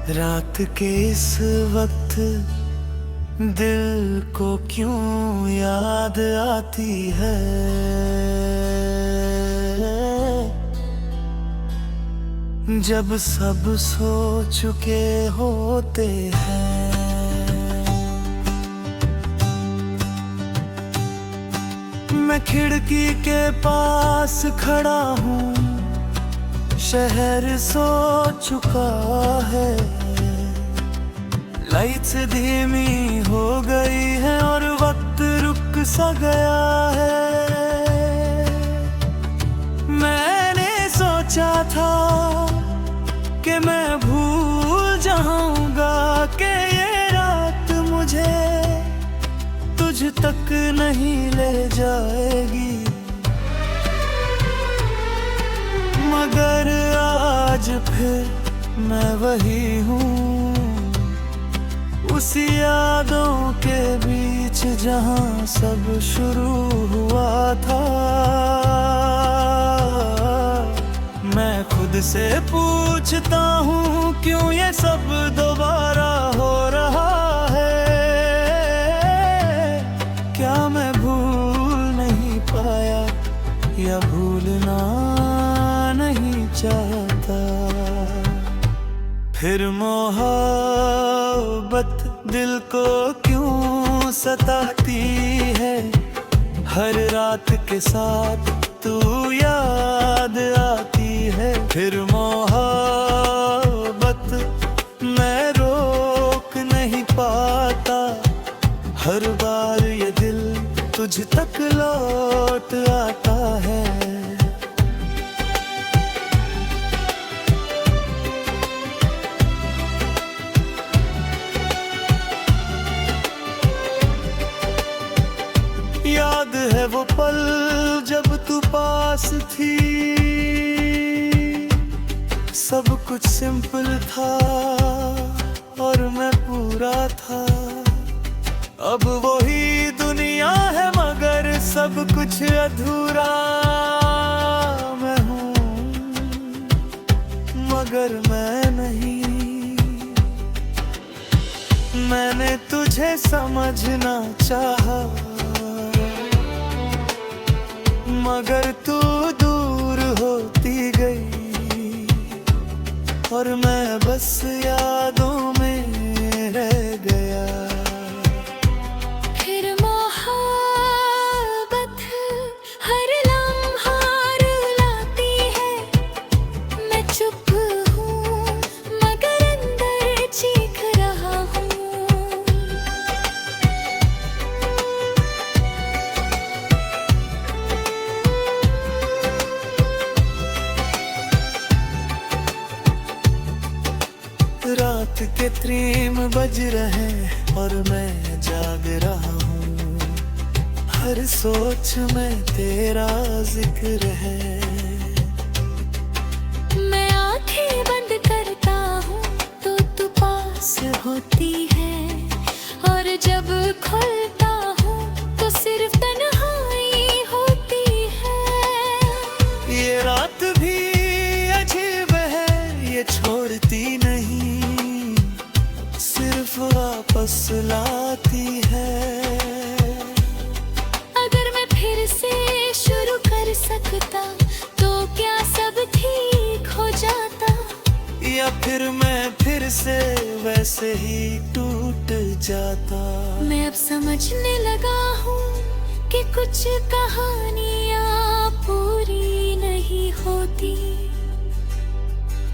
रात के इस वक्त दिल को क्यों याद आती है, जब सब सो चुके होते हैं। मैं खिड़की के पास खड़ा हूँ, शहर सो चुका है, लाइट्स धीमी हो गई है और वक्त रुक सा गया है। मैंने सोचा था कि मैं भूल जाऊंगा कि ये रात मुझे तुझ तक नहीं ले जाएगी, मगर आज फिर मैं वही हूँ, उसी यादों के बीच जहाँ सब शुरू हुआ था। मैं खुद से पूछता हूँ क्यों ये सब दोबारा हो रहा है। क्या मैं भूल नहीं पाया या भूलना नहीं चाहता। फिर मोहब्बत दिल को क्यों सताती है, हर रात के साथ तू याद आती है। फिर मोहब्बत मैं रोक नहीं पाता, हर बार ये दिल तुझ तक लौट आता है। याद है वो पल जब तू पास थी, सब कुछ सिंपल था और मैं पूरा था। अब वही दुनिया है मगर सब कुछ अधूरा। मैं हूँ मगर मैं नहीं, मैंने तुझे समझना चाहा मगर तू दूर होती गई और मैं बस यादों में रह गया। फिर मोहब्बत हर लम्हा रुलाती है, मैं चुप हूँ मगर अंदर चीख रहा हूँ। रात के 3 बज रहे और मैं जाग रहा हूँ, हर सोच में तेरा जिक्र है। मैं आंखें बंद करता हूँ तो तू पास होती है, और जब खुलता हूँ तो सिर्फ तन्हाई होती है। ये रात भी अजीब है, ये छोड़ती नहीं, सिर्फ वापस लाती है। अगर मैं फिर से शुरू कर सकता तो क्या सब ठीक हो जाता, या फिर मैं फिर से वैसे ही टूट जाता। मैं अब समझने लगा हूँ कि कुछ कहानियाँ पूरी नहीं होती,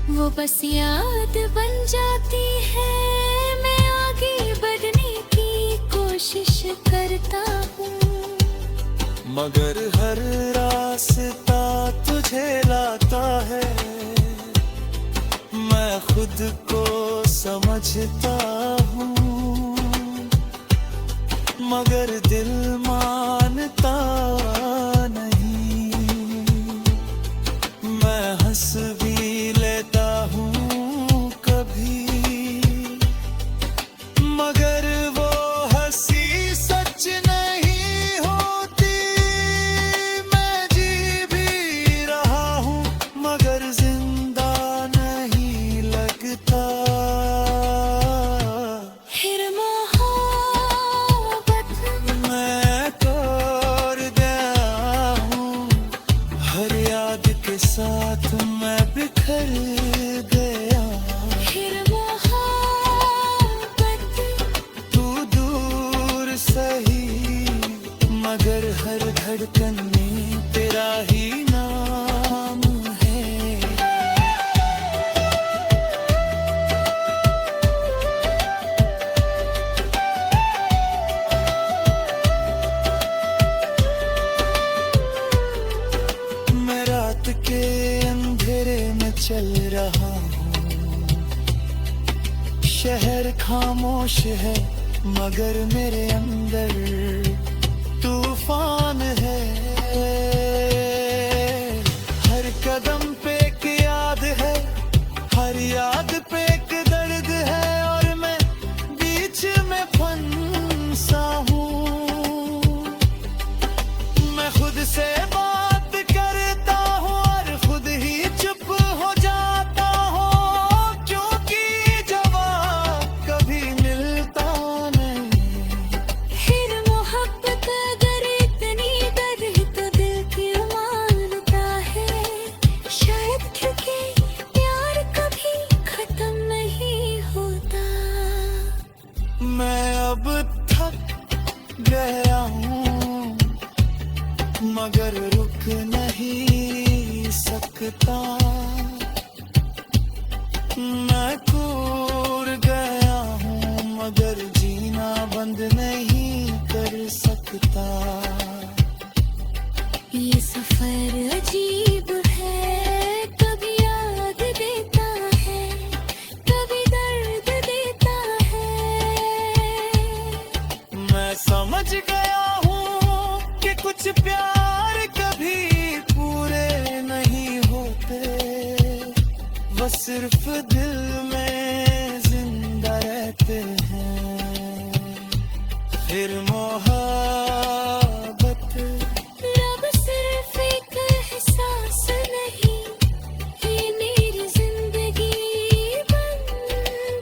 वो बस याद बन जाती है। मैं आगे बढ़ने की कोशिश करता हूँ मगर हर रास्ता तुझे लाता है। मैं खुद को समझता हूँ मगर दिल मानता नहीं। मैं हंस भी लेता हूँ कभी मगर वो खामोश है मगर मेरे अंदर तूफान है। हर कदम पे एक याद है, हर याद पे एक दर्द है और मैं बीच में फंसा हूँ। मैं खुद से बात करता हूँ और खुद ही चुप हो जाता हूँ, क्योंकि जवाब कभी मिलता नहीं। फिर मोहब्बत अगर इतनी दर्द तो दिल क्यों मानता है? शायद क्योंकि प्यार कभी खत्म नहीं होता। मैं अब थक गया हूँ मगर रुक नहीं सकता। मैं कूद गया हूँ मगर जीना बंद नहीं कर सकता। ये सफर अजीब है, कभी याद देता है, कभी दर्द देता है। मैं समझ गया हूँ कि कुछ प्यार कभी पूरे नहीं होते, वो सिर्फ दिल में जिंदा रहते हैं। फिर मोहब्बत रब सिर्फ एक एहसास नहीं, ये मेरी जिंदगी बन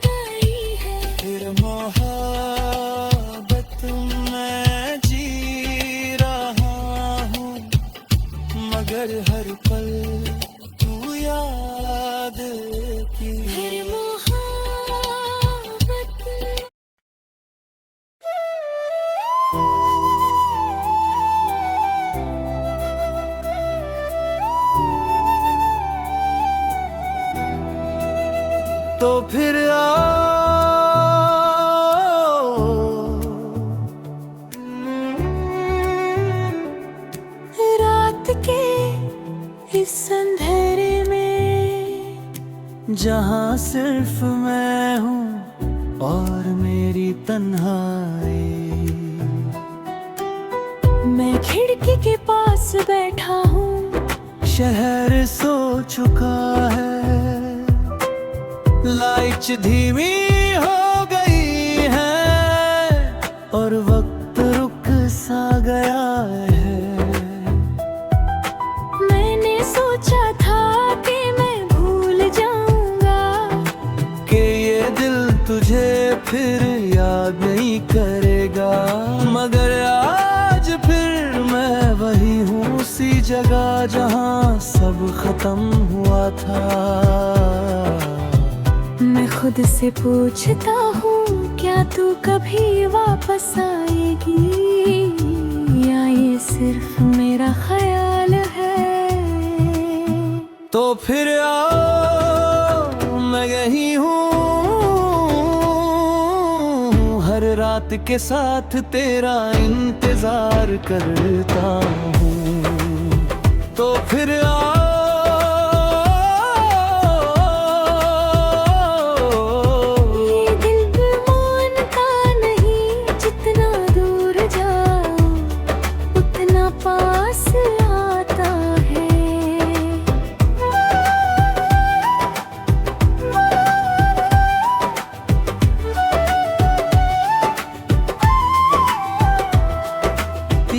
गई है। फिर मोहब्बत मैं जी रहा हूँ मगर हर पल तू याद की। फिर मोहब्बत तो फिर आओ रात के इस अंधेरे में, जहाँ सिर्फ मैं हूँ और मेरी तन्हाई। मैं खिड़की के पास बैठा हूँ, शहर सो चुका है, लाइट्स धीमी हो गई है और वक्त रुक सा गया है। मैंने सोचा था कि मैं भूल जाऊंगा, कि ये दिल तुझे फिर याद नहीं करेगा, मगर आज फिर मैं वही हूँ उसी जगह जहाँ सब खत्म हुआ था। मैं खुद से पूछता हूँ क्या तू कभी वापस आएगी, या ये सिर्फ मेरा ख्याल है। तो फिर आओ मैं यही हूँ, हर रात के साथ तेरा इंतजार करता हूँ। तो फिर आओ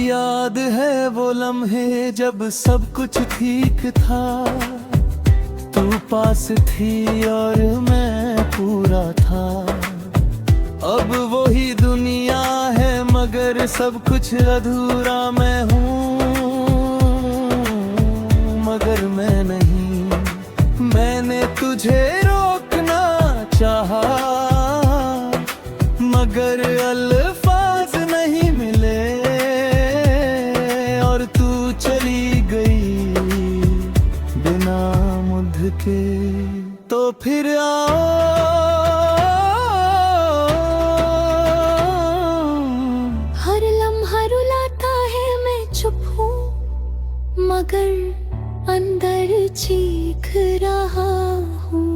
याद है वो लम्हे जब सब कुछ ठीक था, तू पास थी और मैं पूरा था। अब वही दुनिया है मगर सब कुछ अधूरा, मैं हूँ मगर मैं नहीं। मैंने तुझे रोकना चाहा मगर अल्फाज नहीं मिले और तू चली गई बिना मुझ के। तो फिर हर लम्हा रुलाता है, मैं चुप हूँ मगर अंदर चीख रहा हूँ।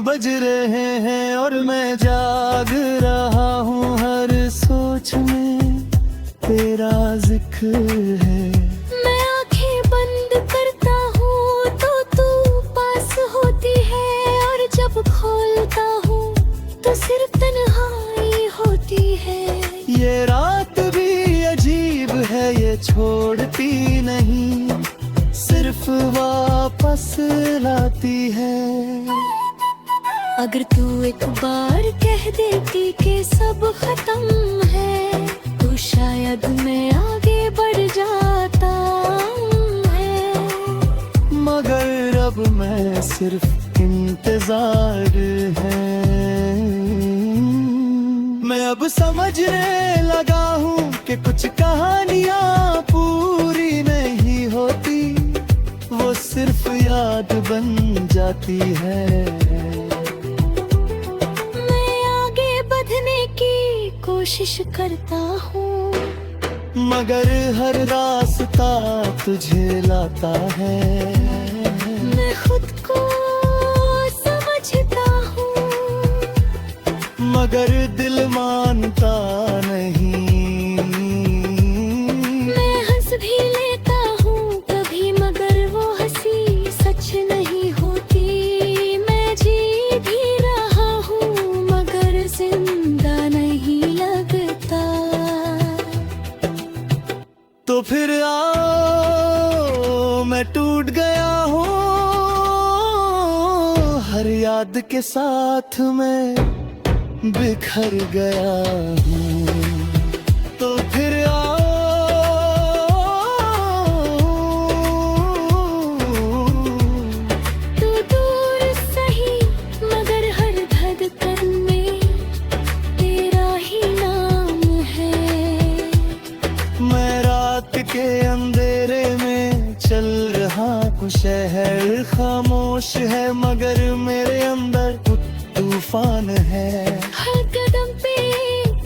बज रहे हैं और मैं जाग रहा हूँ, हर सोच में तेरा जिक्र है। मैं आंखें बंद करता हूँ तो तू पास होती है, और जब खोलता हूँ तो सिर्फ तन्हाई होती है। ये रात भी अजीब है, ये छोड़ती नहीं, सिर्फ वापस लाती है। अगर तू एक बार कह देती कि सब खत्म है, तो शायद मैं आगे बढ़ जाता है। मगर अब मैं सिर्फ इंतजार है। मैं अब समझने लगा हूँ कि कुछ कहानियाँ पूरी नहीं होती, वो सिर्फ याद बन जाती है। मैं आगे बढ़ने की कोशिश करता हूँ, मगर हर रास्ता तुझे लाता है। मैं खुद को समझता हूँ, मगर दिल मानता नहीं। मैं हंस भी लेता हूँ कभी, मगर वो हंसी सच नहीं होती। मैं जी भी रहा हूँ मगर जिंदा नहीं लगता। तो फिर आओ, मैं टूट गया हूँ, हर याद के साथ मैं बिखर गया हूँ। तो फिर आओ, तू दूर सही मगर हर धड़कन में तेरा ही नाम है। मैं रात के अंधेरे में चल रहा हूँ, शहर खामोश है मगर मेरे अंदर तूफान है। हर कदम पे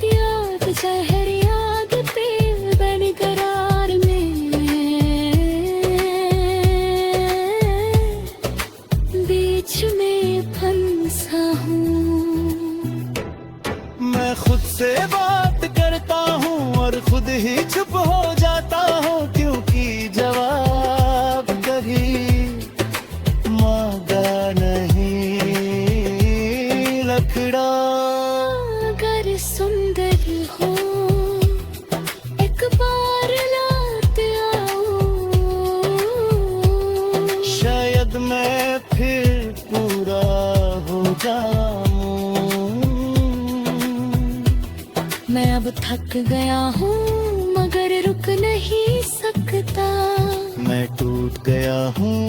याद, जहर याद पे बेकरार में बीच में फंसा हूँ। मैं खुद से बात करता हूँ और खुद ही चुप हो जाता हूँ, क्योंकि जवाब कभी मांगा नहीं। लखड़ा अगर सुंदर हो एक बार लौट आओ, शायद मैं फिर पूरा हो जाऊं। मैं अब थक गया हूँ मगर रुक नहीं सकता। मैं टूट गया हूँ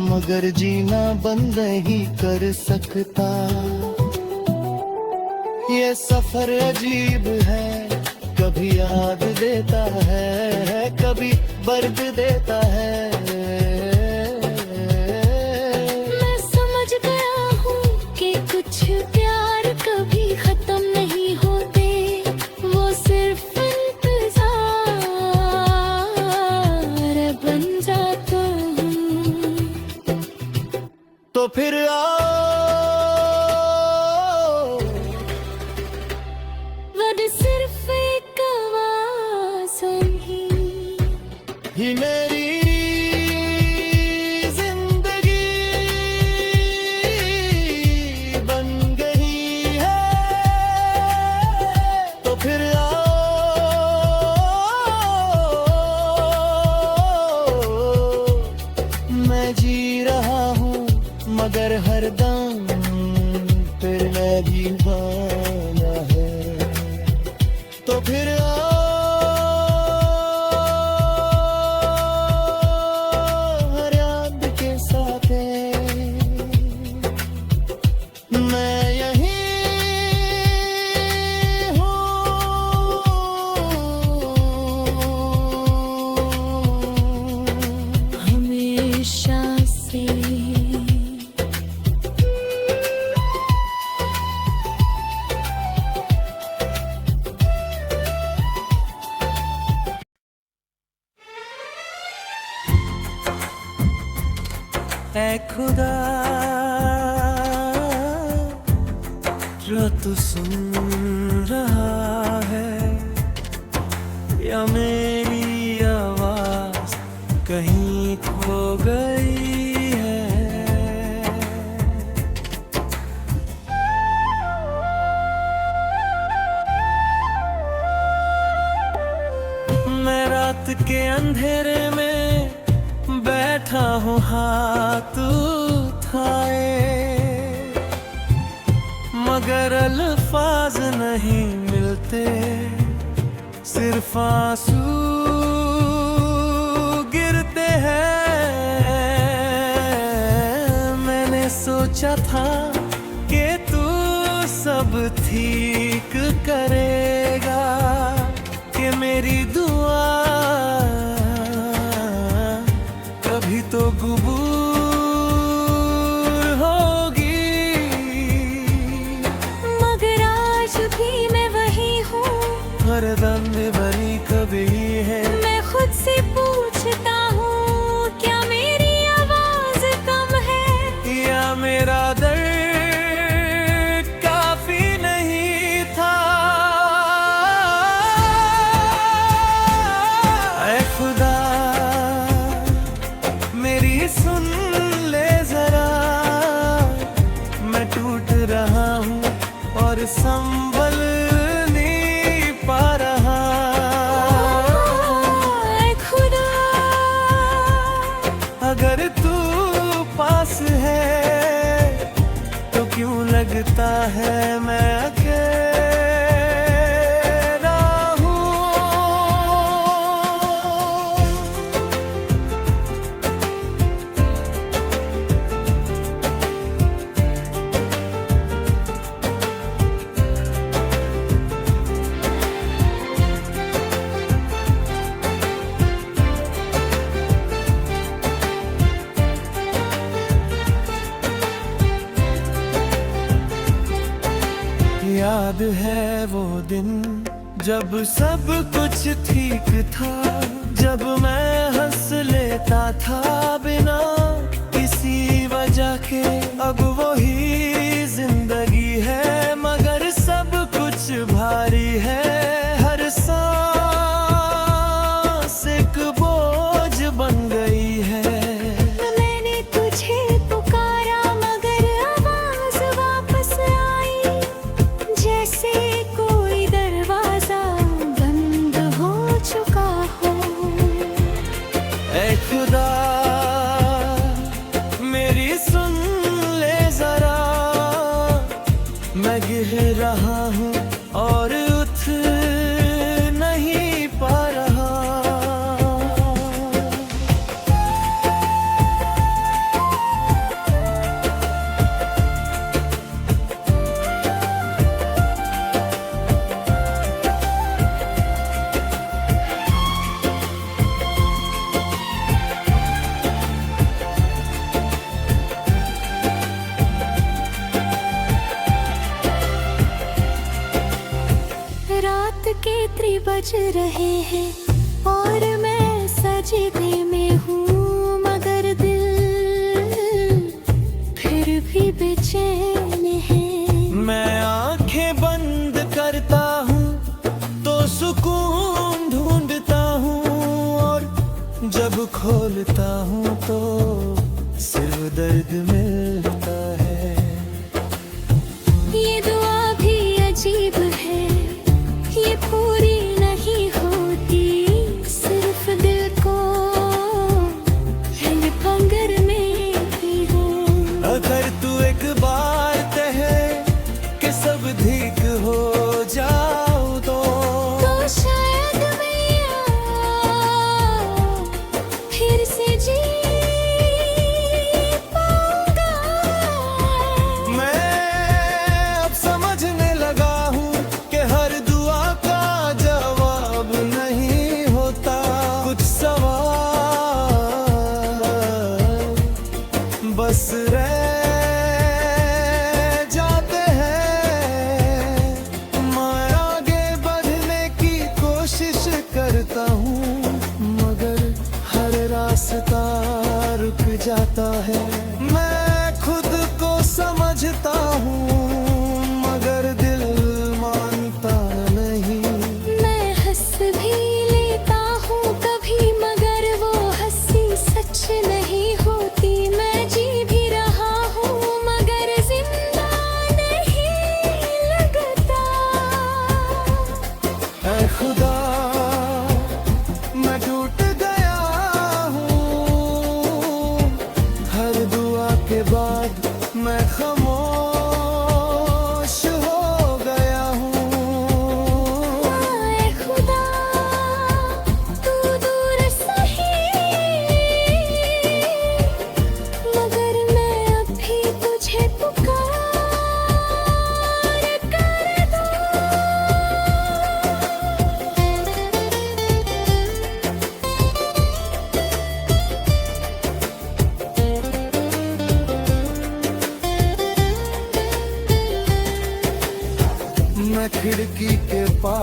मगर जीना बंद नहीं कर सकता। ये सफर अजीब है, कभी याद देता है, कभी दर्द देता है। मैं समझ गया हूँ कि कुछ प्यार कभी खत्म नहीं होते, वो सिर्फ इंतजार बन जाता हूँ। तो फिर आओ, वह सिर्फ एक आवाज़ ही मेरी जिंदगी बन गई है। तो फिर आओ, मैं जी रहा हूँ मगर हरदम फिर मैं दीवाना है। तो फिर हर याद के साथ मैं यहीं हूँ हमेशा से। ऐ खुदा जो तू सुन रहा है या मेरी आवाज कहीं खो गई है। मैं रात के अंधेरे में बैठा हूँ हाथ उठाए, मगर अल्फाज नहीं मिलते, सिर्फ आंसू गिरते हैं। मैंने सोचा था कि तू सब ठीक करेगा, कि मेरी दुआ कभी तो कबूल हरदम बनी कभी है। मैं खुद से पूछता हूँ क्या मेरी आवाज कम है, या मेरा दर्द काफी नहीं था। ऐ खुदा मेरी सुन ले जरा, मैं टूट रहा हूँ और संभल अगर तू पास है तो क्यों लगता है मैं अकेला हूँ। याद है वो दिन जब सब कुछ ठीक था, जब मैं हंस लेता था बिना किसी वजह के। अब वही जिंदगी है मगर सब कुछ भारी है, हर सांस एक बोझ बन गई है। मैंने तुझे पुकारा मगर आवाज वापस आई, जैसे कोई दरवाजा बंद हो चुका हो। ऐ खुदा मेरी सुन ले जरा, मैं गिर रहा हूँ और उठ नहीं पा रहा। रात के 3 बज रहे हैं और मैं सजदे में हूँ, मगर दिल फिर भी बेचैन है। मैं आंखें बंद करता हूँ तो सुकून ढूंढता हूँ, और जब खोलता हूँ तो सिर्फ दर्द मिलता है। ये दुआ भी अजीब है, ये पूरी नहीं होती, सिर्फ दिल को पंगर में ही हो। अगर तू एक बार कहे कि सब ठीक हो जाओ तो शायद मैं फिर से जी पाऊंगा।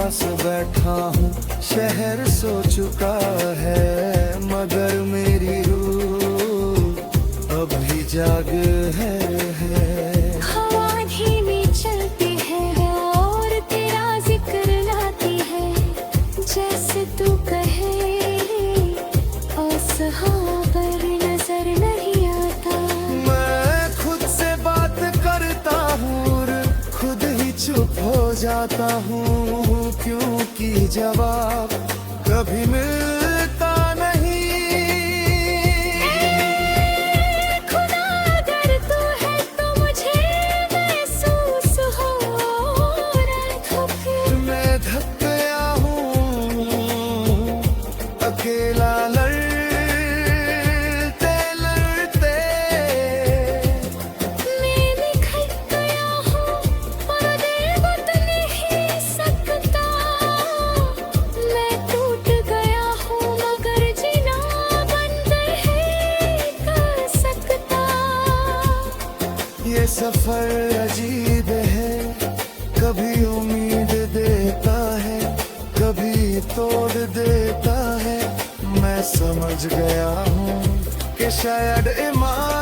पास बैठा हूँ, शहर सो चुका है मगर मेरी रूह अभी जाग है। हवा धीमी चलती है और तेरा जिक्र लाती है, जैसे तू कहे असहाबर नजर नहीं आता। मैं खुद से बात करता हूँ और खुद ही चुप हो जाता हूँ, क्योंकि जवाब कभी मिलता नहीं। खुदा अगर तू है तो मुझे महसूस हो रहा है। मैं थक गया हूँ अकेला लड़ते लड़ते। मैं निखर गया हूँ और दिल बदल नहीं सकता। मैं टूट गया हूँ मगर जीना बंद नहीं कर सकता। ये सफर अजीब है, कभी उम्मीद देता है, कभी तोड़ देता है। मैं समझ गया हूँ कि शायद ईमान